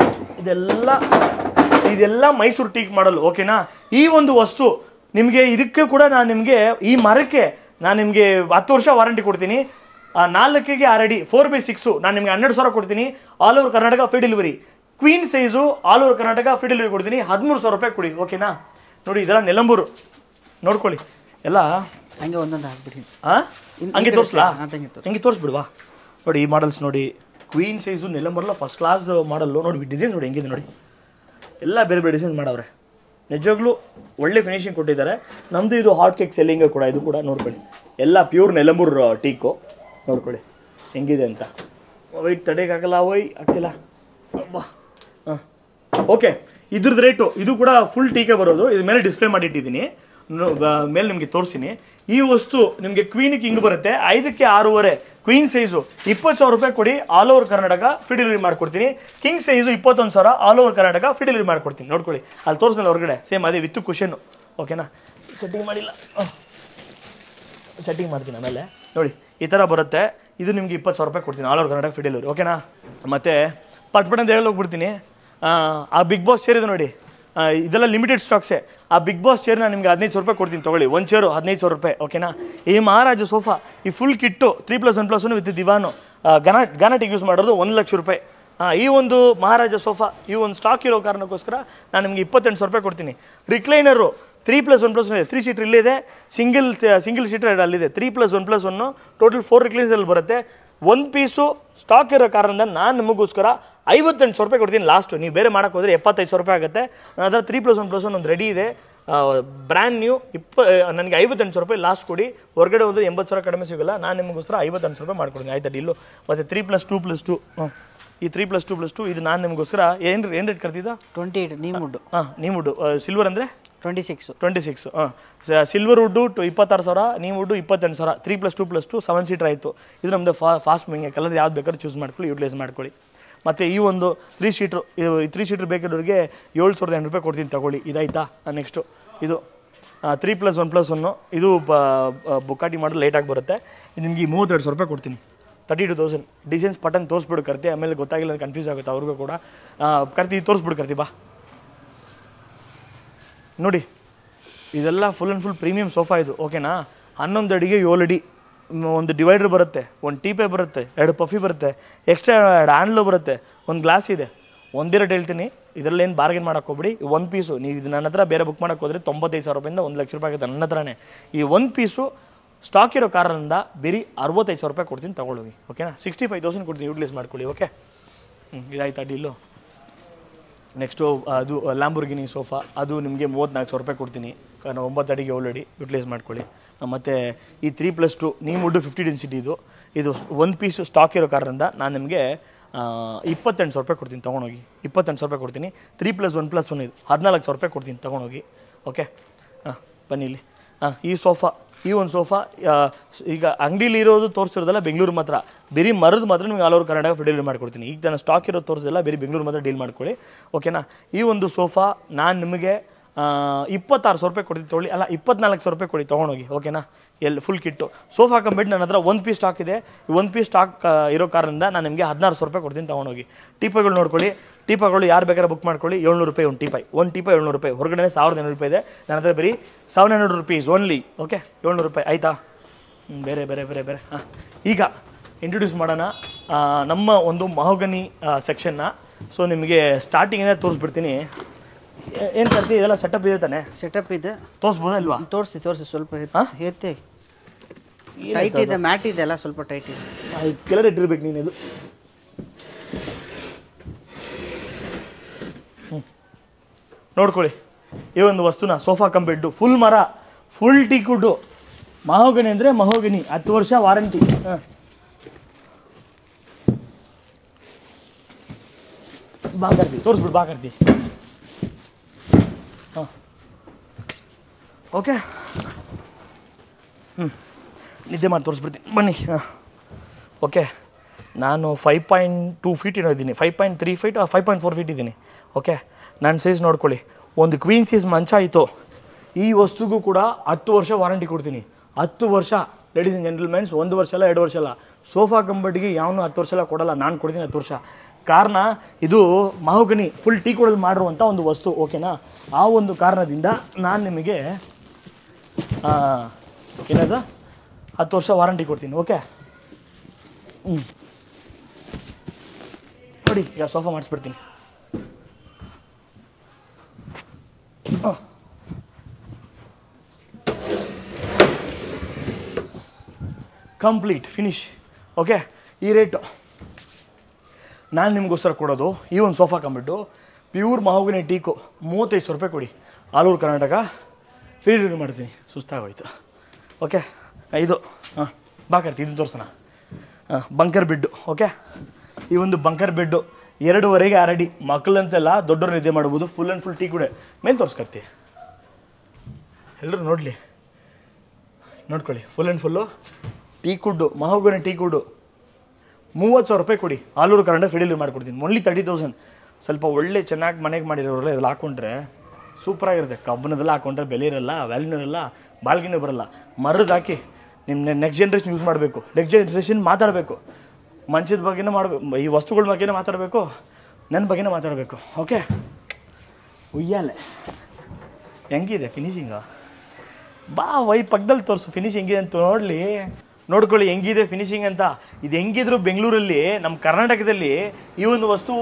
Speaker 1: ಇದೆಲ್ಲ ಮೈಸೂರು ಟೀಕ್ ಮಾಡಲು, ಓಕೆನಾ. ಈ ಒಂದು ವಸ್ತು ನಿಮಗೆ, ಇದಕ್ಕೆ ಕೂಡ ನಾನು ನಿಮಗೆ ಈ ಮರಕ್ಕೆ ನಾನು ನಿಮಗೆ 10 ವರ್ಷ ವಾರಂಟಿ ಕೊಡ್ತೀನಿ. 4ಗೆ ಆಲ್ರೆಡಿ 4/6 ನಾನು ನಿಮಗೆ 12,000 ಕೊಡ್ತೀನಿ, all over Karnataka free delivery. Queen size all over Karnataka free delivery ಕೊಡ್ತೀನಿ, 13,000 ರೂಪಾಯಿ ಕೊಡಿ, ಓಕೆನಾ. ನೋಡಿ, ಇದೆಲ್ಲ ನೆಲಂಬೂರು, ನೋಡ್ಕೊಳ್ಳಿ ಎಲ್ಲ
Speaker 2: ಹಂಗೆ ಒಂದೊಂದು ಹಾಕ್ಬಿಡಿ.
Speaker 1: ಹಂಗೆ ತೋರಿಸ್ಲಾ, ಹಂಗೆ ತೋರಿಸ್ಬಿಡ್ವಾ. ನೋಡಿ, ಈ ಮಾಡಲ್ಸ್ ನೋಡಿ, ಕ್ವೀನ್ ಸೈಜು ನೆಲಂಬೂರಲ್ಲ ಫಸ್ಟ್ ಕ್ಲಾಸ್ ಮಾಡಲ್ಲು. ನೋಡಿ ಡಿಸೈನ್ಸ್ ನೋಡಿ ಹೆಂಗಿದೆ ನೋಡಿ, ಎಲ್ಲ ಬೇರೆ ಬೇರೆ ಡಿಸೈನ್ ಮಾಡವ್ರೆ. ನಿಜವಾಗ್ಲೂ ಒಳ್ಳೆ ಫಿನಿಶಿಂಗ್ ಕೊಟ್ಟಿದ್ದಾರೆ. ನಮ್ಮದು ಇದು ಹಾಟ್ ಕೇಕ್ ಸೆಲ್ಲಿಂಗ್ ಕೂಡ, ಇದು ಕೂಡ ನೋಡ್ಕೊಳ್ಳಿ. ಎಲ್ಲ ಪ್ಯೂರ್ ನೆಲಂಬೂರು ಟೀಕು ನೋಡ್ಕೊಳ್ಳಿ ಹೆಂಗಿದೆ ಅಂತ. ವೈಟ್ ತಡೆಯೋಕ್ಕಾಗಲ್ಲ, ಆಗ್ತಿಲ್ಲ. ಅಬ್ಬಾ ಹಾಂ ಓಕೆ. ಇದ್ರದ್ದು ರೇಟು ಇದು ಕೂಡ ಫುಲ್ ಟೀಕೆ ಬರೋದು. ಇದ್ರ ಮೇಲೆ ಡಿಸ್ಪ್ಲೇ ಮಾಡಿಟ್ಟಿದ್ದೀನಿ, ಮೇಲೆ ನಿಮಗೆ ತೋರಿಸ್ತೀನಿ. ಈ ವಸ್ತು ನಿಮಗೆ ಕ್ವೀನಿಗೆ ಹಿಂಗೆ ಬರುತ್ತೆ, 5ಕ್ಕೆ 6.5 ಕ್ವೀನ್ ಸೈಜು 20,000 ರೂಪಾಯಿ ಕೊಡಿ, all over Karnataka free delivery ಮಾಡ್ಕೊಡ್ತೀನಿ. King size 21,000 all over Karnataka free delivery ಮಾಡ್ಕೊಡ್ತೀನಿ. ನೋಡ್ಕೊಳ್ಳಿ ಅಲ್ಲಿ ತೋರಿಸ್ನಲ್ಲ ಹೊರಗಡೆ, ಸೇಮ್ ಅದೇ ವಿತ್ ಕುಷನ್ನು. ಓಕೆನಾ? ಸೆಟ್ಟಿಂಗ್ ಮಾಡಿಲ್ಲ, ಸೆಟ್ಟಿಂಗ್ ಮಾಡ್ತೀನಿ ಆಮೇಲೆ. ನೋಡಿ ಈ ಥರ ಬರುತ್ತೆ. ಇದು ನಿಮಗೆ 20,000 ರೂಪಾಯಿ ಕೊಡ್ತೀನಿ, all over Karnataka free delivery. ಓಕೆನಾ? ಮತ್ತು ಪಟ್ ಅಂತ ಹೇಳಿ ಹೋಗ್ಬಿಡ್ತೀನಿ. ಆ ಬಿಗ್ ಬಾಸ್ ಚೇರ್ ಇದೆ ನೋಡಿ, ಇದೆಲ್ಲ ಲಿಮಿಟೆಡ್ ಸ್ಟಾಕ್ಸೇ. ಆ ಬಿಗ್ ಬಾಸ್ ಚೇರ್ನ ನಿಮಗೆ 15,000 ರೂಪಾಯಿ ಕೊಡ್ತೀನಿ, ತೊಗೊಳ್ಳಿ. ಒಂದು ಚೇರು 15,000 ರೂಪಾಯಿ. ಓಕೆನಾ? ಈ ಮಹಾರಾಜ ಸೋಫಾ ಈ ಫುಲ್ ಕಿಟ್ಟು 3+1+1 ವಿತ್ ದಿವಾನು ಗಾನಟಿಗೆ ಯೂಸ್ ಮಾಡೋದು 1,00,000 ರೂಪಾಯಿ. ಈ ಒಂದು ಮಹಾರಾಜ ಸೋಫಾ ಈ ಒಂದು ಸ್ಟಾಕ್ ಇರೋ ಕಾರಣಕ್ಕೋಸ್ಕರ ನಾನು ನಿಮಗೆ 28,000 ರೂಪಾಯಿ ಕೊಡ್ತೀನಿ. ರಿಕ್ಲೈನರು 3+1+1 ಇದೆ, 3 ಸೀಟರ್ ಇಲ್ಲಿದೆ, ಸಿಂಗಲ್ ಸೀಟರ್ ಅಲ್ಲಿದೆ. 3+1+1 ಟೋಟಲ್ 4 ರಿಕ್ಲೈನರ್ಸ್ ಬರುತ್ತೆ. ಒಂದು ಪೀಸು ಸ್ಟಾಕ್ ಇರೋ ಕಾರಣದಿಂದ ನಾನು ನಿಮಗೋಸ್ಕರ 58,000 ರೂಪಾಯಿ ಕೊಡ್ತೀನಿ ಲಾಸ್ಟು. ನೀವು ಬೇರೆ ಮಾಡೋಕ್ಕೆ ಹೋದರೆ 75,000 ರೂಪಾಯಿ ಆಗುತ್ತೆ. ನನ್ನ ಹತ್ರ 3+1+1 ಒಂದು ರೆಡಿ ಇದೆ, ಬ್ರ್ಯಾಂಡ್ ನ್ಯೂ. ನನಗೆ 58,000 ರೂಪಾಯಿ ಲಾಸ್ಟ್ ಕೊಡಿ. ಹೊರಗಡೆ ಹೋದರೆ 80,000 ಕಡಿಮೆ ಸಿಗೋಲ್ಲ. ನಾನು ನಿಮಗೋಸ್ಕರ 58,000 ರೂಪಾಯಿ ಮಾಡ್ಕೊಡ್ತೀನಿ. ಆಯ್ತಾ ಡೀಲು? ಮತ್ತು 3+2+2 ಈ 3+2+2 ಇದು ನಾನು ನಿಮಗೋಸ್ಕರ ಏನು ರೇಟ್ ಕಟ್ತಿದ್ದ
Speaker 2: 28 ನೀವುಡ್ಡು.
Speaker 1: ನೀವುಡ್ಡು ಸಿಲ್ವರ್ ಅಂದರೆ
Speaker 2: 26
Speaker 1: ಸಿಲ್ವರ್ ವುಡ್ಡು 26,000, ನೀವುಡ್ಡು 28,000. 3+2+2 7 ಸೀಟರ್ ಆಯಿತು. ಇದು ನಮ್ಮದು ಫಾಸ್ಟ್ ಮಿಂಗೆ ಕಲರ್ ಯಾವ್ದು ಬೇಕಾದ್ರೂ ಚೂಸ್ ಮಾಡ್ಕೊಳ್ಳಿ, ಯೂಟಿಲೈಸ್ ಮಾಡ್ಕೊಳ್ಳಿ. ಮತ್ತು ಈ ಒಂದು 3 ಸೀಟ್ರು, ಇದು 3 ಸೀಟ್ರ್ ಬೇಕಾದವ್ರಿಗೆ 7,800 ರೂಪಾಯಿ ಕೊಡ್ತೀನಿ, ತಗೊಳ್ಳಿ. ಇದಾಯ್ತಾ? ನೆಕ್ಸ್ಟು ಇದು 3+1+1 ಇದು ಬುಕ್ಕಾಟಿ ಮಾಡಲು ಲೇಟಾಗಿ ಬರುತ್ತೆ. ಇದು ನಿಮಗೆ 32,000 ರೂಪಾಯಿ ಕೊಡ್ತೀನಿ, 32,000. ಡಿಸೈನ್ಸ್ ಪಟನ್ ತೋರಿಸ್ಬಿಡು ಕರ್ತಿ, ಆಮೇಲೆ ಗೊತ್ತಾಗಿಲ್ಲ ಕನ್ಫ್ಯೂಸ್ ಆಗುತ್ತೆ ಅವ್ರಿಗೂ ಕೂಡ. ಕರ್ತಿ ತೋರಿಸ್ಬಿಡು ಕರ್ತಿ, ಬಾ ನೋಡಿ. ಇದೆಲ್ಲ full and full premium sofa ಇದು. ಓಕೆನಾ? 11 ಅಡಿಗೆ 7 ಅಡಿ, ಒಂದು ಡಿವೈಡರ್ ಬರುತ್ತೆ, ಒಂದು ಟೀಪೇ ಬರುತ್ತೆ, 2 ಪಫಿ ಬರುತ್ತೆ, ಎಕ್ಸ್ಟ್ರಾ 2 ಹ್ಯಾಂಡ್ಲು ಬರುತ್ತೆ, ಒಂದು ಗ್ಲಾಸ್ ಇದೆ. ಒಂದೇ ರೇಟ್ ಹೇಳ್ತೀನಿ, ಇದರಲ್ಲೇನು ಬಾರ್ಗೇನ್ ಮಾಡೋಕೆ ಹೋಗ್ಬಿಡಿ. ಒಂದು ಪೀಸು ನೀವು ಇದು ನನ್ನ ಹತ್ರ ಬೇರೆ ಬುಕ್ ಮಾಡೋಕೆ ಹೋದರೆ 95,000 ರೂಪಾಯಿಂದ 1,00,000 ರೂಪಾಯಿ ಆಗುತ್ತೆ ನನ್ನ ಹತ್ರನೇ. ಈ ಒಂದು ಪೀಸು ಸ್ಟಾಕ್ ಇರೋ ಕಾರಣದಿಂದ ಬೇರೆ 65,000 ರೂಪಾಯಿ ಕೊಡ್ತೀನಿ, ತಗೊಳ್ಳಿ. ಓಕೆನಾ? 65,000 ಕೊಡ್ತೀನಿ, ಯೂಟಿಲೈಸ್ ಮಾಡ್ಕೊಳ್ಳಿ. ಓಕೆ ಇದಾಯ್ತಾ ಡೀಲು? ನೆಕ್ಸ್ಟು ಅದು ಲ್ಯಾಂಬೋರ್ಗಿನಿ ಸೋಫಾ, ಅದು ನಿಮಗೆ 34,000 ರೂಪಾಯಿ ಕೊಡ್ತೀನಿ, 9 ಅಡಿಗೆ 7 ಅಡಿ, ಯೂಟಿಲೈಸ್ ಮಾಡ್ಕೊಳ್ಳಿ. ಮತ್ತು ಈ 3+2 ನೀವು ವುಡ್ಡು 50 ಡೆನ್ಸಿಟಿ ಇದು ಒಂದು ಪೀಸು ಸ್ಟಾಕ್ ಇರೋ ಕಾರಣದಿಂದ ನಾನು ನಿಮಗೆ 28,000 ರೂಪಾಯಿ ಕೊಡ್ತೀನಿ, ತೊಗೊಂಡೋಗಿ. 28,000 ರೂಪಾಯಿ ಕೊಡ್ತೀನಿ. 3+1+1 ಇದು 14,000 ರೂಪಾಯಿ ಕೊಡ್ತೀನಿ, ತೊಗೊಂಡೋಗಿ. ಓಕೆ ಬನ್ನಿ ಇಲ್ಲಿ. ಈ ಸೋಫಾ, ಈ ಒಂದು ಸೋಫಾ ಈಗ ಅಂಗಡಿಲಿ ಇರೋದು ತೋರಿಸಿರೋದಲ್ಲ ಬೆಂಗಳೂರು ಮಾತ್ರ, ಬೇರೆ ಮರದ ಮಾತ್ರ ನಿಮಗೆ all over Karnataka free delivery ಮಾಡ್ಕೊಡ್ತೀನಿ. ಈಗ ನಾನು ಸ್ಟಾಕ್ ಇರೋದು ತೋರಿಸೋದಲ್ಲ, ಬೇರೆ ಬೆಂಗಳೂರು ಮಾತ್ರ ಡೀಲ್ ಮಾಡ್ಕೊಳ್ಳಿ. ಓಕೆನಾ? ಈ ಒಂದು ಸೋಫಾ ನಾನು ನಿಮಗೆ 26,000 ರೂಪಾಯಿ ಕೊಡ್ತೀನಿ, ತೊಗೊಳ್ಳಿ. ಅಲ್ಲ 24,000 ರೂಪಾಯಿ ಕೊಡಿ, ತೊಗೊಂಡೋಗಿ. ಓಕೆನಾ? ಫುಲ್ ಕಿಟ್ಟು ಸೋಫಾ ಕಂಬಿಟ್ಟು ನನ್ನ ಹತ್ರ 1 ಪೀಸ್ ಸ್ಟಾಕ್ ಇದೆ. 1 ಪೀಸ್ ಸ್ಟಾಕ್ ಇರೋ ಕಾರಣದಿಂದ ನಾನು ನಿಮಗೆ 16,000 ರೂಪಾಯಿ ಕೊಡ್ತೀನಿ, ತೊಗೊಂಡೋಗಿ. ಟೀಪೈಗಳು ನೋಡ್ಕೊಳ್ಳಿ, ಟೀಪೈಗಳು ಯಾರು ಬೇಕಾದ್ರೆ ಬುಕ್ ಮಾಡ್ಕೊಳ್ಳಿ. 700 ರೂಪಾಯಿ ಒಂದು ಟೀಪೈ, 700 ರೂಪಾಯಿ. ಹೊರಗಡೆ 1,800 ರೂಪಾಯಿ ಇದೆ, ನನ್ನ ಹತ್ರ ಬರೀ 700 ರುಪೀಸ್ ಓನ್ಲಿ. ಓಕೆ 700 ರೂಪಾಯಿ ಆಯಿತಾ? ಬೇರೆ ಬೇರೆ ಬೇರೆ ಬೇರೆ ಈಗ ಇಂಟ್ರೊಡ್ಯೂಸ್ ಮಾಡೋಣ ನಮ್ಮ ಒಂದು ಮಹೋಗನಿ ಸೆಕ್ಷನ್ನ. ಸೊ ನಿಮಗೆ ಸ್ಟಾರ್ಟಿಂಗಿಂದ ತೋರಿಸ್ಬಿಡ್ತೀನಿ. ಏನು ಕರ್ತಿ ಇದೆಲ್ಲ ಸೆಟಪ್ ಇದೆ ತಾನೆ?
Speaker 2: ಸೆಟಪ್ ಇದೆ,
Speaker 1: ತೋರಿಸ್ಬೋದಾ ಇಲ್ವಾ?
Speaker 2: ತೋರಿಸಿ ಸ್ವಲ್ಪ ಎತ್ತೆ. ಟೈಟ್ ಇದೆ, ಮ್ಯಾಟ್ ಇದೆ ಅಲ್ಲ, ಸ್ವಲ್ಪ ಟೈಟ್ ಇದೆ.
Speaker 1: ಕೆಳಗಡೆ ಇಟ್ಟಿರ್ಬೇಕು ನೀನು. ಇದು ನೋಡ್ಕೊಳ್ಳಿ, ಈ ಒಂದು ವಸ್ತುನ ಸೋಫಾ ಕಮ್ ಬೆಡ್ಡು, ಫುಲ್ ಮರ, ಫುಲ್ ಟೀಕುಡ್ಡು, ಮಹೋಗನಿ ಅಂದರೆ ಮಹೋಗನಿ, 10 ವರ್ಷ ವಾರಂಟಿ. ಬಾಕರ್ತಿ ತೋರಿಸ್ಬಿಡು, ಬಾಕರ್ತಿ. ಓಕೆ ನಿದ್ದೆ ಮಾಡಿ ತೋರಿಸ್ಬಿಡ್ತೀನಿ ಬನ್ನಿ. ಓಕೆ ನಾನು 5.2 ಫೀಟ್ ಏನೋ ಇದ್ದೀನಿ, 5.3 ಫೀಟ್ 5.4 ಫೀಟ್ ಇದ್ದೀನಿ. ಓಕೆ ನನ್ನ ಸೈಜ್ ನೋಡ್ಕೊಳ್ಳಿ. ಒಂದು ಕ್ವೀನ್ ಸೈಜ್ ಮಂಚ ಆಯಿತು. ಈ ವಸ್ತುಗೂ ಕೂಡ 10 ವರ್ಷ ವಾರಂಟಿ ಕೊಡ್ತೀನಿ. 10 ವರ್ಷ ಲೇಡೀಸ್ ಆ್ಯಂಡ್ ಜೆಂಟಲ್ಮೆನ್ಸ್, 1 ವರ್ಷ ಅಲ್ಲ 2 ವರ್ಷ ಅಲ್ಲ. ಸೋಫಾ ಕಂಬಡಿಗೆ ಯಾವನು 10 ವರ್ಷ ಎಲ್ಲ ಕೊಡಲ್ಲ, ನಾನು ಕೊಡ್ತೀನಿ 10 ವರ್ಷ. ಕಾರಣ ಇದು ಮಹೋಗನಿ ಫುಲ್ ಟೀ ಕೂಡಲ್ಲಿ ಮಾಡಿರುವಂಥ ಒಂದು ವಸ್ತು. ಓಕೆನಾ? ಆ ಒಂದು ಕಾರಣದಿಂದ ನಾನು ನಿಮಗೆ ಏನದ 10 ವರ್ಷ ವಾರಂಟಿ ಕೊಡ್ತೀನಿ. ಓಕೆ ನೋಡಿ, ಈಗ ಸೋಫಾ ಮಾಡಿಸ್ಬಿಡ್ತೀನಿ. Complete finish. ಓಕೆ ಈ ರೇಟು ನಾನು ನಿಮಗೋಸ್ಕರ ಕೊಡೋದು ಈ ಒಂದು ಸೋಫಾ ಕಂಬಿಟ್ಟು ಪ್ಯೂರ್ ಮಹೋಗನಿ ಟೀಕು 35 ರೂಪಾಯಿ ಕೊಡಿ. All over Karnataka free delivery ಮಾಡ್ತೀನಿ. ಸುಸ್ತಾಗೋಯ್ತು. ಓಕೆ, ಇದು ಹಾಂ ಬಾಕರ್ತಿ ಇದು ತೋರಿಸೋಣ. Bunker bed. ಓಕೆ, ಈ ಒಂದು ಬಂಕರ್ ಬೆಡ್ಡು 2.5 ಆಲ್ರೆಡಿ ಮಕ್ಕಳಂತೆಲ್ಲ ದೊಡ್ಡವ್ರು ನಿದ್ದೆ ಮಾಡ್ಬೋದು. ಫುಲ್ ಆ್ಯಂಡ್ ಫುಲ್ ಟೀ ಕೂಡ ಮೇಲೆ ತೋರಿಸ್ಕರ್ತಿ, ಎಲ್ಲರೂ ನೋಡಲಿ, ನೋಡ್ಕೊಳ್ಳಿ. Full and full teakwood, mahogany teakwood 30,000 ರೂಪಾಯಿ ಕೊಡಿ. All over Karnataka free delivery ಮಾಡ್ಕೊಡ್ತೀನಿ. ಓನ್ಲಿ 30,000. ಸ್ವಲ್ಪ ಒಳ್ಳೆ ಚೆನ್ನಾಗಿ ಮನೆಗೆ ಮಾಡಿರೋರೆಲ್ಲ ಇದ್ರಲ್ಲಿ ಹಾಕೊಂಡ್ರೆ ಸೂಪರಾಗಿರುತ್ತೆ. ಕಬ್ಬನದೆಲ್ಲ ಹಾಕೊಂಡ್ರೆ ಬೆಲೆ ಇರಲ್ಲ, ವ್ಯಾಲ್ಯೂನೂ ಇರಲ್ಲ, ಬಾಳ್ಗಿನೂ ಬರಲ್ಲ. ಮರದ್ದು ಹಾಕಿ ನಿಮ್ಮ ನೆಕ್ಸ್ಟ್ ಜನ್ರೇಷನ್ ಯೂಸ್ ಮಾಡಬೇಕು. ನೆಕ್ಸ್ಟ್ ಜನ್ರೇಷನ್ ಮಾತಾಡಬೇಕು, ಮಂಚದ ಬಗ್ಗೆನೇ ಮಾಡಬೇಕು, ಈ ವಸ್ತುಗಳ ಬಗ್ಗೆನೇ ಮಾತಾಡಬೇಕು, ನನ್ನ ಬಗ್ಗೆನೇ ಮಾತಾಡಬೇಕು. ಓಕೆ, ಉಯ್ಯಾಲೆ ಹೆಂಗಿದೆ ಫಿನಿಶಿಂಗು? ಬಾ ವೈ ಪಕ್ಕದಲ್ಲಿ ತೋರಿಸು ಫಿನಿಶಿಂಗ್ ಹೆಂಗಿದೆ ಅಂತ ನೋಡಲಿ, ನೋಡ್ಕೊಳ್ಳಿ ಹೆಂಗಿದೆ ಫಿನಿಶಿಂಗ್ ಅಂತ. ಇದು ಹೆಂಗಿದ್ರು ಬೆಂಗಳೂರಲ್ಲಿ, ನಮ್ಮ ಕರ್ನಾಟಕದಲ್ಲಿ ಈ ಒಂದು ವಸ್ತು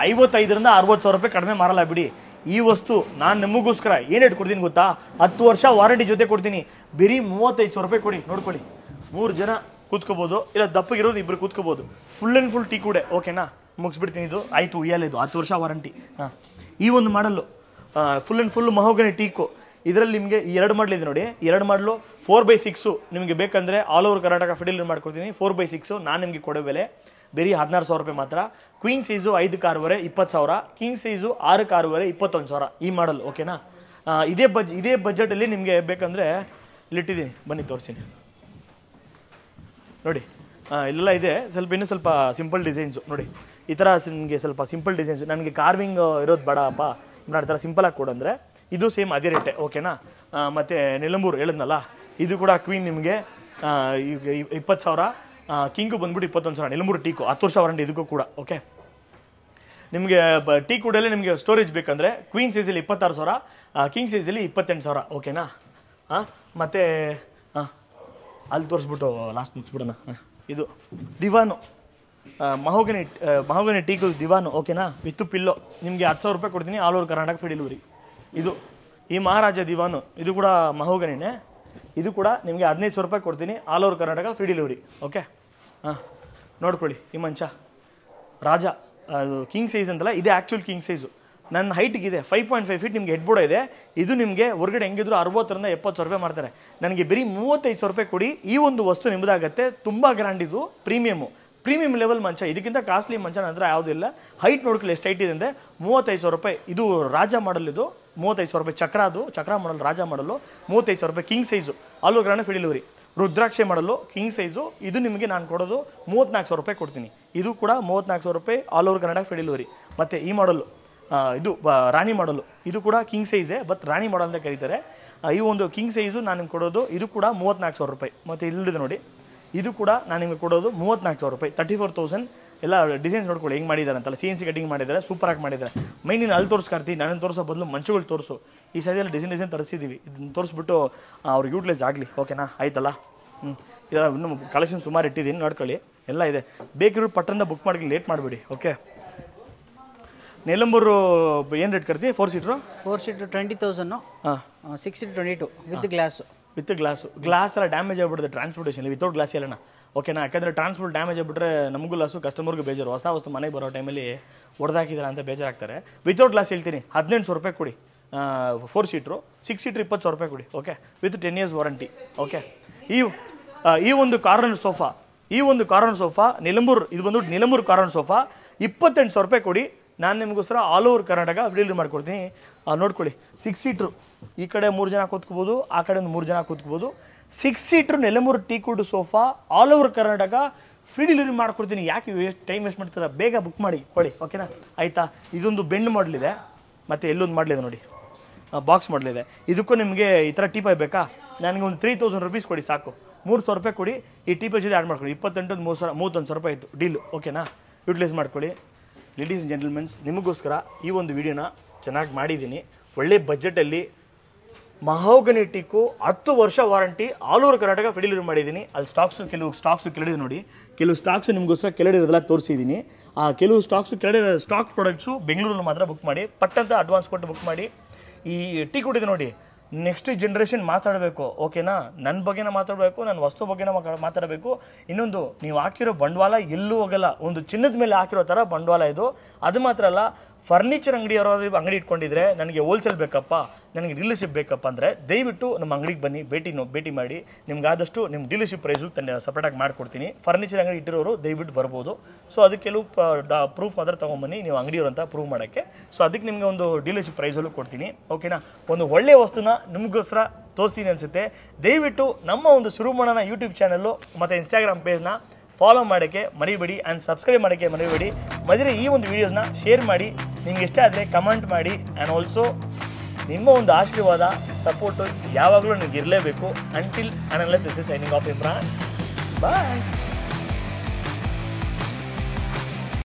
Speaker 1: 55,000 - 60,000 ರೂಪಾಯಿ ಕಡಿಮೆ ಮಾರಲ್ಲ ಬಿಡಿ. ಈ ವಸ್ತು ನಾನು ನಿಮಗೋಸ್ಕರ ಏನು ಇಟ್ಕೊಡ್ತೀನಿ ಗೊತ್ತಾ? 10 ವರ್ಷ ವಾರಂಟಿ ಜೊತೆ ಕೊಡ್ತೀನಿ. ಬರೀ 35,000 ರೂಪಾಯಿ ಕೊಡಿ. ನೋಡ್ಕೊಳ್ಳಿ, 3 ಜನ ಕೂತ್ಕೋಬೋದು, ಇಲ್ಲ ದಪ್ಪಗಿರೋದು 2 ಕೂತ್ಕೋಬೋದು. ಫುಲ್ ಆ್ಯಂಡ್ ಫುಲ್ ಟೀ ಕೂಡ. ಓಕೆನಾ, ಮುಗಿಸ್ಬಿಡ್ತೀನಿ. ಇದು ಆಯಿತು, ಉಯ್ಯಾಲೆ ಇದು 10 ವರ್ಷ ವಾರಂಟಿ. ಹಾಂ, ಈ ಒಂದು ಮಾಡಲ್ಲು ಫುಲ್ ಆ್ಯಂಡ್ ಫುಲ್ ಮಹೋಗನಿ ಟೀಕು. ಇದರಲ್ಲಿ ನಿಮಗೆ 2 ಮಾಡಲ್ ಇದೆ ನೋಡಿ. 2 ಮಾಡಲು 4/6 ನಿಮಗೆ ಬೇಕಂದರೆ all over Karnataka free delivery ಮಾಡ್ಕೊಡ್ತೀನಿ. 4/6 ನಾನು ನಿಮಗೆ ಕೊಡೋ ಬೆಲೆ ಬರೀ 16,000 ರೂಪಾಯಿ ಮಾತ್ರ. ಕ್ವೀನ್ ಸೈಜು 5ಕ್ಕೆ 6.5 20,000, ಕಿಂಗ್ ಸೈಜು 6ಕ್ಕೆ 6.5 21,000 ಈ ಮಾಡಲ್. ಓಕೆನಾ, ಇದೇ ಬಜೆಟಲ್ಲಿ ನಿಮಗೆ ಬೇಕಂದರೆ ಇಲ್ಲಿಟ್ಟಿದ್ದೀನಿ, ಬನ್ನಿ ತೋರಿಸ್ತೀನಿ ನೋಡಿ. ಇಲ್ಲೆಲ್ಲ ಇದೆ. ಇನ್ನೂ ಸ್ವಲ್ಪ ಸಿಂಪಲ್ ಡಿಸೈನ್ಸು ನೋಡಿ. ಈ ಥರ ನಿಮಗೆ ಸ್ವಲ್ಪ ಸಿಂಪಲ್ ಡಿಸೈನ್ಸು. ನನಗೆ ಕಾರ್ವಿಂಗ್ ಇರೋದು ಬೇಡಪ್ಪ, ನಾನು ಆ ಥರ ಸಿಂಪಲಾಗಿ ಕೊಡಂದರೆ ಇದು ಸೇಮ್ ಅದೇ ರೇಟೆ. ಓಕೆನಾ, ಮತ್ತು ನಿಲಂಬೂರು ಹೇಳಿದ್ನಲ್ಲ, ಇದು ಕೂಡ ಕ್ವೀನ್ ನಿಮಗೆ 20,000, ಕಿಂಗು ಬಂದ್ಬಿಟ್ಟು 21,000. ನಿಲಂಬೂರು ಟೀಕು 10 ವರ್ಷ ವಾರಂಟಿ ಇದಕ್ಕೂ ಕೂಡ. ಓಕೆ, ನಿಮಗೆ ಟೀ ಕೂಡಲೇ ನಿಮಗೆ ಸ್ಟೋರೇಜ್ ಬೇಕಂದರೆ ಕ್ವೀನ್ ಸೈಜಲ್ಲಿ 26,000, ಕಿಂಗ್ ಸೈಜಲ್ಲಿ 28,000. ಓಕೆನಾ, ಮತ್ತು ಅಲ್ಲಿ ತೋರಿಸ್ಬಿಟ್ಟು ಲಾಸ್ಟ್ ಮುಗಿಸ್ಬಿಡೋಣ. ಇದು ದಿವಾನು, ಮಹೋಗನಿ ಟೀಕು ದಿವಾನು. ಓಕೆನಾ, ವಿತ್ ಪಿಲ್ಲೋ ನಿಮಗೆ 10,000 ರೂಪಾಯಿ ಕೊಡ್ತೀನಿ. All over Karnataka free delivery. ಇದು ಈ ಮಹಾರಾಜ ದಿವಾನು, ಇದು ಕೂಡ ಮಹೋಗನಿನೇ. ಇದು ಕೂಡ ನಿಮಗೆ 15,000 ರೂಪಾಯಿ ಕೊಡ್ತೀನಿ. All over Karnataka free delivery. Okay, ನೋಡ್ಕೊಳ್ಳಿ. ಈ ಮಂಚ ರಾಜ, ಅದು ಕಿಂಗ್ ಸೈಜ್ ಅಂತಲ್ಲ, ಇದೇ ಆ್ಯಕ್ಚುಲ್ ಕಿಂಗ್ ಸೈಜು. ನನ್ನ ಹೈಟ್ಗಿದೆ 5.5 ಫೀಟ್. ನಿಮಗೆ ಹೆಡ್ ಬೋರ್ಡ್ ಇದೆ. ಇದು ನಿಮಗೆ ಹೊರಗಡೆ ಹೆಂಗಿದ್ರು 60,000 - 70,000 ರೂಪಾಯಿ ಮಾಡ್ತಾರೆ. ನನಗೆ ಬರೀ 35,000 ರೂಪಾಯಿ ಕೊಡಿ. ಈ ಒಂದು ವಸ್ತು ನಿಮ್ಮದಾಗತ್ತೆ. ತುಂಬ ಗ್ರ್ಯಾಂಡ್, ಇದು ಪ್ರೀಮಿಯಮ್ ಲೆವೆಲ್ ಮಂಚ. ಇದಕ್ಕಿಂತ ಕಾಸ್ಟ್ಲಿ ಮಂಚ ನನ್ನ ಹತ್ರ ಯಾವುದಿಲ್ಲ. ಹೈಟ್ ನೋಡ್ಕೊಳ್ಳಿ ಎಷ್ಟು ಹೈಟ್ ಇದೆ ಅಂದರೆ 35,000 ರೂಪಾಯಿ. ಇದು ರಾಜ ಮಾಡಲ್, ಇದು 35,000 ರೂಪಾಯಿ. ಚಕ್ರ ಮಾಡಲ್, ರಾಜ ಮಾಡಲು 35,000 ರೂಪಾಯಿ. King size all over Karnataka free delivery. ರುದ್ರಾಕ್ಷಿ ಮಾಡಲು ಕಿಂಗ್ ಸೈಜು, ಇದು ನಿಮಗೆ ನಾನು ಕೊಡೋದು 34,000 ರೂಪಾಯಿ ಕೊಡ್ತೀನಿ. ಇದು ಕೂಡ 34,000 ರೂಪಾಯಿ all over Karnataka free delivery. ಮತ್ತು ಈ ಮಾಡಲು ಇದು ರಾಣಿ ಮಾಡಲು, ಇದು ಕೂಡ ಕಿಂಗ್ ಸೈಜೇ, ಬಟ್ ರಾಣಿ ಮಾಡಲ್ ಅಂತ ಕರೀತಾರೆ. ಈ ಒಂದು ಕಿಂಗ್ ಸೈಜು ನಾನು ನಿಮ್ಗೆ ಕೊಡೋದು, ಇದು ಕೂಡ 34,000 ರೂಪಾಯಿ. ಮತ್ತು ಇಲ್ಲಿದೆ ನೋಡಿ, ಇದು ಕೂಡ ನಾನು ನಿಮಗೆ ಕೊಡೋದು 34,000 ರೂಪಾಯಿ. 34,000. ಎಲ್ಲ ಡಿಸೈನ್ಸ್ ನೋಡ್ಕೊಳ್ಳಿ ಹೆಂಗೆ ಮಾಡಿದ್ದಾರೆ ಅಂತಲ್ಲ. CNC ಕಟಿಂಗ್ ಮಾಡಿದ್ದಾರೆ, ಸೂಪರಾಗಿ ಮಾಡಿದ್ದಾರೆ. ಮೈ ನೀನು ಅಲ್ಲಿ ತೋರಿಸ್ಕರ್ತೀನಿ, ನಾನು ತೋರಿಸೋ ಬದಲು ಮಂಚಗಳು ತೋರಿಸು. ಈ ಸೈಜಲ್ಲಿ ಡಿಸೈನ್ ತರಿಸಿದ್ದೀವಿ. ಇದನ್ನು ತೋರಿಸ್ಬಿಟ್ಟು ಅವ್ರಿಗೆ ಯೂಟಿಲೈಸ್ ಆಗಲಿ. ಓಕೆನಾ, ಆಯ್ತಲ್ಲ. ಇದೆಲ್ಲ ಇನ್ನೂ ಕಲೆಕ್ಷನ್ ಸುಮಾರು ಇಟ್ಟಿದ್ದೀನಿ, ನೋಡ್ಕೊಳ್ಳಿ. ಎಲ್ಲ ಇದೆ. ಬೇಕಿರೋ ಪಟ್ಟಣದ ಬುಕ್ ಮಾಡಿ, ಲೇಟ್ ಮಾಡಬೇಡಿ. ಓಕೆ, ನಿಲಂಬೂರು ಏನು ರೇಟ್ ಕರ್ತೀವಿ? 4 seater
Speaker 2: 20,000. 6 seat 22 with glass. Glass ಎಲ್ಲ ಡ್ಯಾಮೇಜ್ ಆಗಿಬಿಡುತ್ತೆ ಟ್ರಾನ್ಸ್ಪೋರ್ಟೇಷನ್ ವಿತೌಟ್ ಗ್ಲಾಸ್ ಎಲ್ಲನ. ಓಕೆನಾ, ಯಾಕಂದರೆ ಟ್ರಾನ್ಸ್ಪೋರ್ಟ್ ಡ್ಯಾಮೇಜ್ ಆಗಿಬಿಟ್ರೆ ನಮಗೂ ಲಾಸು, ಕಸ್ಟಮರ್ಗೂ ಬೇಜಾರು. ಹೊಸ ವಸ್ತು ಮನೆಗೆ ಬರೋ ಟೈಮಲ್ಲಿ ಹೊಡೆದಾಕಿದ್ದಾರೆ ಅಂತ ಬೇಜಾರಾಗ್ತಾರೆ. ವಿತೌಟ್ ಗ್ಲಾಸ್ ಹೇಳ್ತೀನಿ 18,000 ರೂಪಾಯಿ ಕೊಡಿ. 4 ಸೀಟ್ರು. 6 ಸೀಟ್ರು 20,000 ರೂಪಾಯಿ ಕೊಡಿ. Okay, with 10 years warranty. Okay, ಈ ಒಂದು ಕಾರ್ನರ್ ಸೋಫಾ ನಿಲಂಬೂರು, ಇದು ಬಂದ್ಬಿಟ್ಟು ನಿಲಂಬೂರು ಕಾರ್ನರ್ ಸೋಫಾ 28,000 ರೂಪಾಯಿ ಕೊಡಿ. ನಾನು ನಿಮಗೋಸ್ಕರ all over Karnataka free delivery ಮಾಡ್ಕೊಡ್ತೀನಿ. ನೋಡ್ಕೊಳ್ಳಿ, 6 ಸೀಟ್ರು. ಈ ಕಡೆ 3 ಜನ ಕೂತ್ಕೋಬೋದು, ಆ ಕಡೆ ಒಂದು 3 ಜನ ಕೂತ್ಕೋಬೋದು. 6 seater Nilambur teakwood sofa all over Karnataka free delivery ಮಾಡ್ಕೊಡ್ತೀನಿ. ಯಾಕೆ ಟೈಮ್ ವೇಸ್ಟ್ ಮಾಡ್ತೀರಾ? ಬೇಗ ಬುಕ್ ಮಾಡಿ ಕೊಡಿ. ಓಕೆನಾ, ಆಯಿತಾ. ಇದೊಂದು ಬೆಂಡ್ ಮಾಡಲಿದೆ, ಮತ್ತು ಎಲ್ಲೊಂದು ಮಾಡಲಿದೆ ನೋಡಿ, ಬಾಕ್ಸ್ ಮಾಡಲಿದೆ. ಇದಕ್ಕೂ ನಿಮಗೆ ಈ ಥರ ಟೀ ಪೈ ಬೇಕಾ? ನನಗೆ ಒಂದು 3,000 ರೂಪೀಸ್ ಕೊಡಿ ಸಾಕು. 3,000 ರೂಪಾಯಿ ಕೊಡಿ. ಈ ಟೀ ಪೈ ಜೊತೆ ಆ್ಯಡ್ ಮಾಡ್ಕೊಳ್ಳಿ. 28 31,000 ರೂಪಾಯಿ ಇತ್ತು ಡೀಲು. ಓಕೆನಾ, ಯೂಟಿಲೈಸ್ ಮಾಡ್ಕೊಳ್ಳಿ. ಲೇಡೀಸ್ ಆ್ಯಂಡ್ ಜೆಂಟಲ್ಮೆನ್ಸ್, ನಿಮಗೋಸ್ಕರ ಈ ಒಂದು ವಿಡಿಯೋನ ಚೆನ್ನಾಗಿ ಮಾಡಿದ್ದೀನಿ. ಒಳ್ಳೆ ಬಜೆಟಲ್ಲಿ ಮಹೋಗನಿ ಟೀಕು 10 ವರ್ಷ warranty all over Karnataka free delivery ಮಾಡಿದ್ದೀನಿ. ಅಲ್ಲಿ ಕೆಲವು ಸ್ಟಾಕ್ಸು ಕೆಳಗಿದೆ ನೋಡಿ. ಕೆಲವು ಸ್ಟಾಕ್ಸು ನಿಮಗೋಸ್ಕರ ಕೆಳಗಿರೋದೆಲ್ಲ ತೋರಿಸಿದ್ದೀನಿ. ಆ ಕೆಲವು ಸ್ಟಾಕ್ಸು ಕೆಳಗಿರೋ ಸ್ಟಾಕ್ ಪ್ರಾಡಕ್ಟ್ಸು ಬೆಂಗಳೂರಲ್ಲಿ ಮಾತ್ರ ಬುಕ್ ಮಾಡಿ, ಪಟ್ಟಂತ ಅಡ್ವಾನ್ಸ್ ಕೊಟ್ಟು ಬುಕ್ ಮಾಡಿ. ಈ ಟೀ ಕೊಟ್ಟಿದೆ ನೋಡಿ, ನೆಕ್ಸ್ಟ್ ಜನ್ರೇಷನ್ ಮಾತಾಡಬೇಕು. ಓಕೆನಾ, ನನ್ನ ಬಗ್ಗೆನ ಮಾತಾಡಬೇಕು, ನನ್ನ ವಸ್ತು ಬಗ್ಗೆನ ಮಾತಾಡಬೇಕು. ಇನ್ನೊಂದು, ನೀವು ಹಾಕಿರೋ ಬಂಡವಾಳ ಎಲ್ಲೂ ಹೋಗಲ್ಲ. ಒಂದು ಚಿನ್ನದ ಮೇಲೆ ಹಾಕಿರೋ ಥರ ಬಂಡವಾಳ ಇದು. ಅದು ಮಾತ್ರ ಅಲ್ಲ,
Speaker 1: ಫರ್ನಿಚರ್ ಅಂಗಡಿ ಯಾರಾದ್ರೂ ಅಂಗಡಿ ಇಟ್ಕೊಂಡಿದ್ರೆ ನನಗೆ ಹೋಲ್ಸೇಲ್ ಬೇಕಪ್ಪ, ನನಗೆ ಡೀಲರ್ಶಿಪ್ ಬೇಕಪ್ಪ ಅಂದರೆ ದಯವಿಟ್ಟು ನಮ್ಮ ಅಂಗಡಿಗೆ ಬನ್ನಿ, ಭೇಟಿ ಮಾಡಿ. ನಿಮ್ಗಾದಷ್ಟು ನಿಮ್ಮ ಡೀಲರ್ಶಿಪ್ ಪ್ರೈಸು ಸಪ್ರೇಟಾಗಿ ಮಾಡಿಕೊಡ್ತೀನಿ. ಫರ್ನಿಚರ್ ಅಂಗಡಿ ಇಟ್ಟಿರೋರು ದಯವಿಟ್ಟು ಬರ್ಬೋದು. ಸೊ ಅದಕ್ಕೆ ಕೆಲವು ಪ್ರೂಫ್ ಮಾತ್ರ ತೊಗೊಂಬನ್ನಿ ನೀವು ಅಂಗಡಿಯವರು ಅಂತ ಪ್ರೂವ್ ಮಾಡೋಕ್ಕೆ. ಸೊ ಅದಕ್ಕೆ ನಿಮಗೆ ಒಂದು ಡೀಲರ್ಶಿಪ್ ಪ್ರೈಸಲ್ಲೂ ಕೊಡ್ತೀನಿ. ಓಕೆನಾ? ಒಂದು ಒಳ್ಳೆಯ ವಸ್ತುನ ನಿಮಗೋಸ್ಕರ ತೋರಿಸ್ತೀನಿ ಅನಿಸುತ್ತೆ. ದಯವಿಟ್ಟು ನಮ್ಮ ಒಂದು ಶುರು ಮಾಡೋಣ ಯೂಟ್ಯೂಬ್ ಚಾನಲ್ಲು ಮತ್ತು ಇನ್ಸ್ಟಾಗ್ರಾಮ್ ಪೇಜ್ನ ಫಾಲೋ ಮಾಡೋಕ್ಕೆ ಮರಿಬೇಡಿ ಆ್ಯಂಡ್ ಸಬ್ಸ್ಕ್ರೈಬ್ ಮಾಡೋಕ್ಕೆ ಮರಿಬೇಡಿ. ಮದುವೆ ಈ ಒಂದು ವೀಡಿಯೋಸ್ನ ಶೇರ್ ಮಾಡಿ, ನಿಮ್ಗೆ ಇಷ್ಟ ಆದರೆ ಕಮೆಂಟ್ ಮಾಡಿ. ಆ್ಯಂಡ್ ಆಲ್ಸೋ ನಿಮ್ಮ ಒಂದು ಆಶೀರ್ವಾದ ಸಪೋರ್ಟು ಯಾವಾಗಲೂ ನಿಮ್ಗೆ ಇರಲೇಬೇಕು. Until unless this is signing off Imran. Bye.